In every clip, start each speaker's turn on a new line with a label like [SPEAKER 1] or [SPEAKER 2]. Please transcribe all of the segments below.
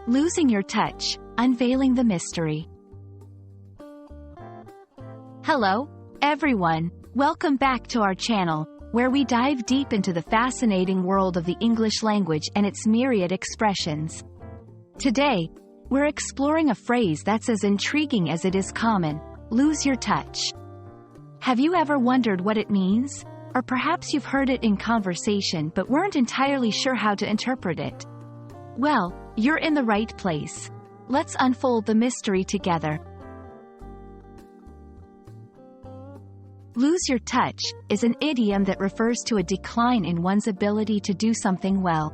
[SPEAKER 1] Losing your touch, unveiling the mystery. Hello, everyone. Welcome back to our channel, where we dive deep into the fascinating world of the English language and its myriad expressions. Today, we're exploring a phrase that's as intriguing as it is common: lose your touch. Have you ever wondered what it means? Or perhaps you've heard it in conversation but weren't entirely sure how to interpret it. Well, you're in the right place. Let's unfold the mystery together. Lose your touch is an idiom that refers to a decline in one's ability to do something well.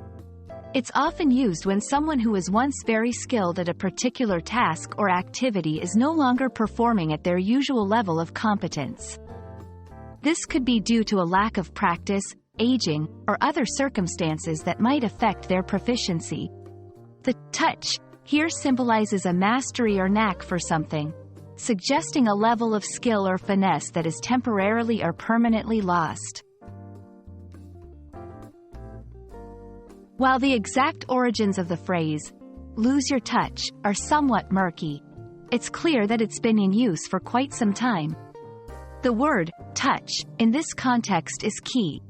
[SPEAKER 1] It's often used when someone who was once very skilled at a particular task or activity is no longer performing at their usual level of competence. This could be due to a lack of practice, aging, or other circumstances that might affect their proficiency. The touch here symbolizes a mastery or knack for something, suggesting a level of skill or finesse that is temporarily or permanently lost. While the exact origins of the phrase, lose your touch, are somewhat murky, it's clear that it's been in use for quite some time. The word, touch, in this context is key,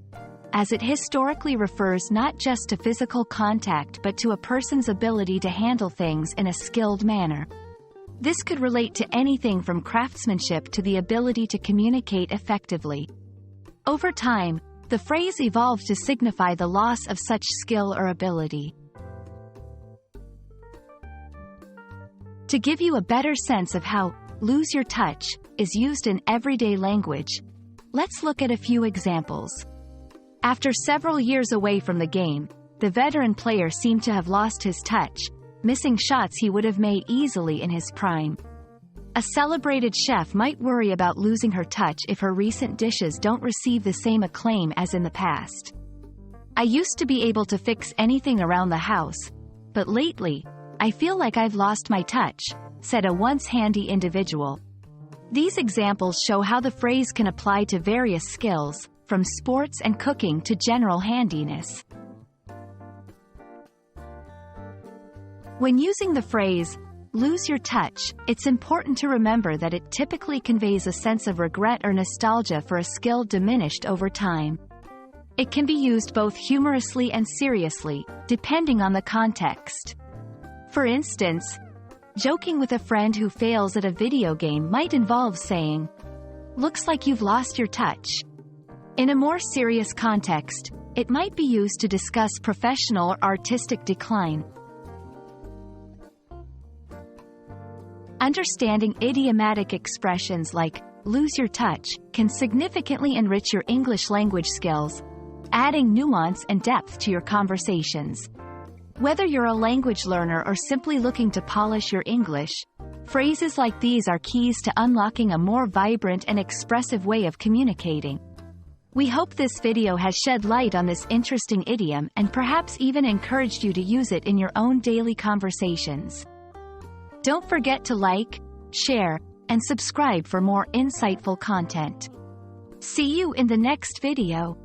[SPEAKER 1] as it historically refers not just to physical contact but to a person's ability to handle things in a skilled manner. This could relate to anything from craftsmanship to the ability to communicate effectively. Over time, the phrase evolved to signify the loss of such skill or ability. To give you a better sense of how lose your touch is used in everyday language, let's look at a few examples. After several years away from the game, the veteran player seemed to have lost his touch, missing shots he would have made easily in his prime. A celebrated chef might worry about losing her touch if her recent dishes don't receive the same acclaim as in the past. "I used to be able to fix anything around the house, but lately, I feel like I've lost my touch," said a once handy individual. These examples show how the phrase can apply to various skills, from sports and cooking to general handiness. When using the phrase, lose your touch, it's important to remember that it typically conveys a sense of regret or nostalgia for a skill diminished over time. It can be used both humorously and seriously, depending on the context. For instance, joking with a friend who fails at a video game might involve saying, "Looks like you've lost your touch." In a more serious context, it might be used to discuss professional or artistic decline. Understanding idiomatic expressions like lose your touch can significantly enrich your English language skills, adding nuance and depth to your conversations. Whether you're a language learner or simply looking to polish your English, phrases like these are keys to unlocking a more vibrant and expressive way of communicating. We hope this video has shed light on this interesting idiom and perhaps even encouraged you to use it in your own daily conversations. Don't forget to like, share, and subscribe for more insightful content. See you in the next video.